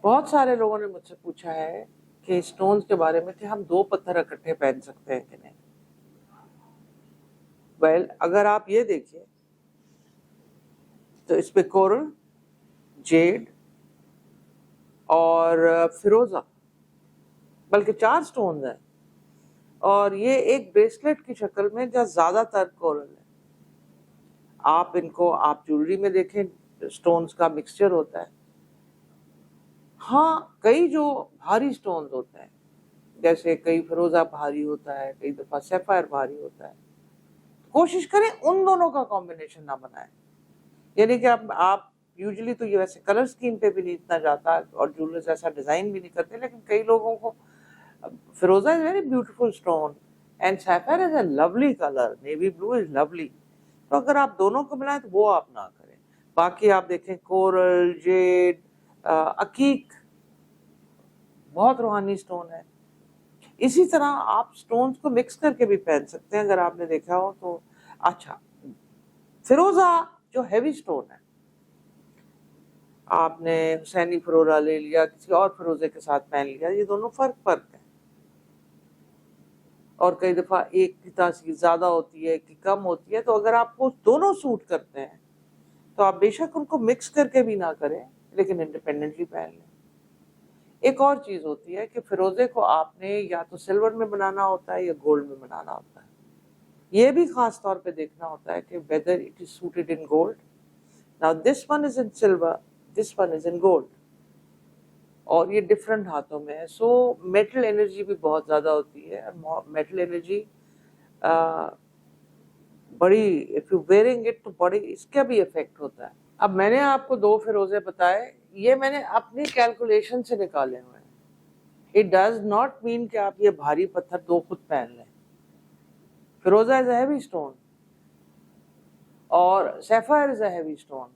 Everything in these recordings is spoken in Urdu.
بہت سارے لوگوں نے مجھ سے پوچھا ہے کہ اسٹونز کے بارے میں کہ ہم 2 پتھر اکٹھے پہن سکتے ہیں کہ نہیں. ویل اگر آپ یہ دیکھیں تو اس پہ کورل، جیڈ اور فیروزہ، بلکہ 4 اسٹونز ہیں، اور یہ ایک بریسلیٹ کی شکل میں جہاں زیادہ تر کورل ہے. آپ ان کو آپ جیولری میں دیکھیں اسٹونز کا مکسچر ہوتا ہے. ہاں کئی جو بھاری اسٹونز ہوتے ہیں، جیسے کئی فیروزہ بھاری ہوتا ہے، کئی دفعہ سیفائر بھاری ہوتا ہے، کوشش کریں ان دونوں کا کمبینیشن نہ بنائیں. یعنی کہ آپ یوزلی تو یہ ویسے کلر اسکیم پہ بھی نہیں اتنا جاتا اور جولرز ایسا ڈیزائن بھی نہیں کرتے، لیکن کئی لوگوں کو فیروزہ is very beautiful stone and sapphire is a lovely colour, navy blue is lovely. تو اگر آپ دونوں کو ملائیں تو وہ آپ نہ کریں. باقی آپ دیکھیں کورل، جیڈ، عقیق بہت روحانی اسٹون ہے. اسی طرح آپ اسٹونز کو مکس کر کے بھی پہن سکتے ہیں اگر آپ نے دیکھا ہو تو. اچھا، فیروزہ جو ہیوی اسٹون ہے، آپ نے حسینی فیروزہ لے لیا، کسی اور فیروزے کے ساتھ پہن لیا، یہ دونوں فرق ہے. اور کئی دفعہ ایک کی تاثیر زیادہ ہوتی ہے، ایک کی کم ہوتی ہے. تو اگر آپ کو دونوں سوٹ کرتے ہیں تو آپ بے شک ان کو مکس کر کے بھی نہ کریں، لیکن انڈیپینڈنٹلی پہن لیں. ایک اور چیز ہوتی ہے کہ فیروزے کو آپ نے یا تو سلور میں بنانا ہوتا ہے یا گولڈ میں بنانا ہوتا ہے. یہ بھی خاص طور پہ دیکھنا ہوتا ہے کہ whether it is suited in gold. Now this one is in silver, this one is in gold. اور یہ ڈفرنٹ ہاتھوں میں ہے. سو میٹل انرجی بھی بہت زیادہ ہوتی ہے. میٹل انرجی بڑی if you wearing it تو بڑی اس کا بھی افیکٹ ہوتا ہے. اب میں نے آپ کو 2 فیروزے بتائے، یہ میں نے اپنی کیلکولیشن سے نکالے ہوئے ہیں. It does not mean کہ آپ یہ بھاری پتھر 2 خود پہن لیں. فیروزہ از اے ہیوی اسٹون اور سیفائر از اے ہیوی اسٹون.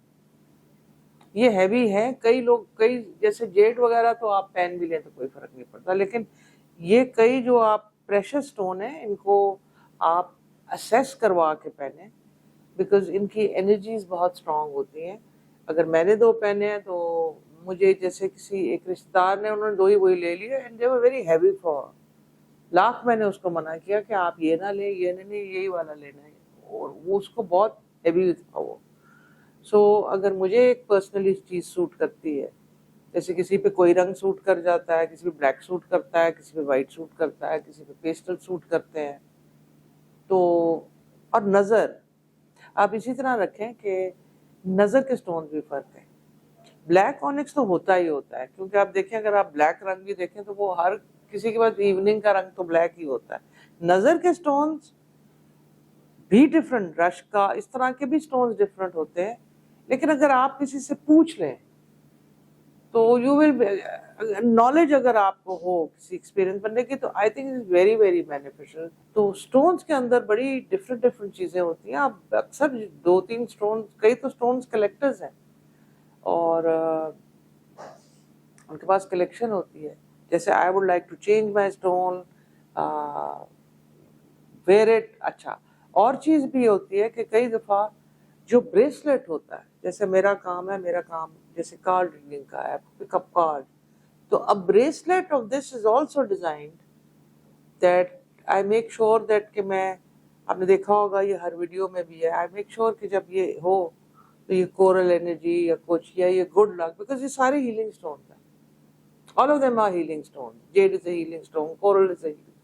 یہ ہیوی ہے. کئی جیسے جیڈ وغیرہ تو آپ پہن بھی لیں تو کوئی فرق نہیں پڑتا، لیکن یہ کئی جو آپ پریشس اسٹون ہیں ان کو آپ اسیس کروا کے پہنیں، بیکاز ان کی انرجیز بہت اسٹرانگ ہوتی ہیں. اگر میں نے 2 پہنے ہیں تو مجھے جیسے کسی ایک رشتے دار نے، انہوں نے 2 ہی وہی لے لیے and they were very heavy for lakh. میں نے اس کو منع کیا کہ آپ یہ نہ لیں، یہ نہیں، یہی والا لینا ہے، اور وہ اس کو بہت ہیوی تھا وہ. سو اگر مجھے ایک پرسنلی چیز سوٹ کرتی ہے، جیسے کسی پہ کوئی رنگ سوٹ کر جاتا ہے، کسی پہ بلیک سوٹ کرتا ہے، کسی پہ وائٹ سوٹ کرتا ہے، کسی پہ پیسٹل سوٹ کرتے ہیں. تو اور نظر آپ اسی طرح رکھیں کہ نظر کے سٹونز بھی فرق ہے. بلیک آنکس تو ہوتا ہی ہوتا ہے، کیونکہ آپ دیکھیں اگر آپ بلیک رنگ بھی دیکھیں تو وہ ہر کسی کے پاس ایوننگ کا رنگ تو بلیک ہی ہوتا ہے. نظر کے سٹونز بھی ڈفرنٹ، رش کا اس طرح کے بھی سٹونز ڈفرنٹ ہوتے ہیں. لیکن اگر آپ کسی سے پوچھ لیں تو یو ول نالج اگر آپ کو ہو کسی ایکسپیرئنس بننے کی تو I think it's very very beneficial. تو اسٹونس کے اندر بڑی ڈفرنٹ چیزیں ہوتی ہیں. آپ اکثر 2-3 اسٹونس، کئی تو اسٹونس کلیکٹرز ہیں اور ان کے پاس کلیکشن ہوتی ہے. جیسے I would like to change my stone, wear it. اچھا، اور چیز بھی ہوتی ہے کہ کئی دفعہ جو بریسلیٹ ہوتا ہے، جیسے میرا کام جیسے کارڈ ریڈنگ کا ہے، پک اپ کارڈ، تو اب bracelet of this is also designed that I make sure that کہ میں، آپ نے دیکھا ہوگا یہ ہر ویڈیو میں بھی ہے، آئی میک شیور کہ جب یہ ہو تو یہ کورل انرجی یا کچھ یا یہ گڈ لک، بیکاز یہ سارے ہیلنگ اسٹونز ہیں. All of them are healing stones. Jade is a healing stone, coral is a healing,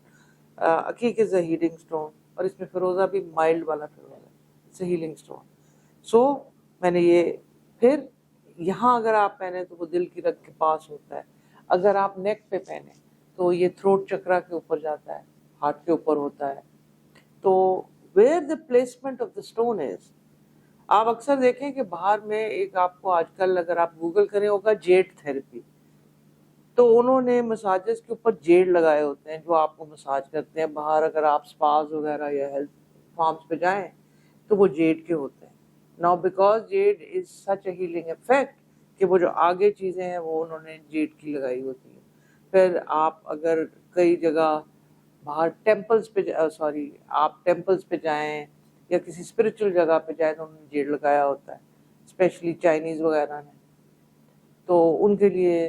عقیق is a healing stone, اور اس میں فیروزہ بھی مائلڈ والا فیروزہ ہے. It's a healing stone. So میں نے یہ پھر یہاں اگر آپ پہنے تو وہ دل کی رگ کے پاس ہوتا ہے. اگر آپ نیک پہ پہنے تو یہ تھروٹ چکرا کے اوپر جاتا ہے، ہارٹ کے اوپر ہوتا ہے. تو where the placement of the stone is، آپ اکثر دیکھیں کہ باہر میں ایک آپ کو آج کل اگر آپ گوگل کریں ہوگا جیڈ تھیراپی، تو انہوں نے مساجز کے اوپر جیڈ لگائے ہوتے ہیں جو آپ کو مساج کرتے ہیں. باہر اگر آپ سپاز وغیرہ یا ہیلتھ فارمز پہ جائیں تو وہ جیڈ کے ہوتے ہیں. Now because jade is such a healing effect کہ وہ جو آگے چیزیں ہیں وہ انہوں نے جیڈ کی لگائی ہوتی ہیں. پھر آپ اگر کئی جگہ باہر ٹیمپلز پہ آپ ٹیمپلز پہ جائیں یا کسی اسپرچل جگہ پہ جائیں تو انہوں نے جیڈ لگایا ہوتا ہے، اسپیشلی چائنیز وغیرہ نے. تو ان کے لیے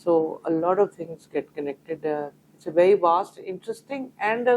So a lot of things get connected. It's a very vast, interesting and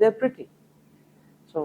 they're pretty. So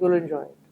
You'll enjoy it.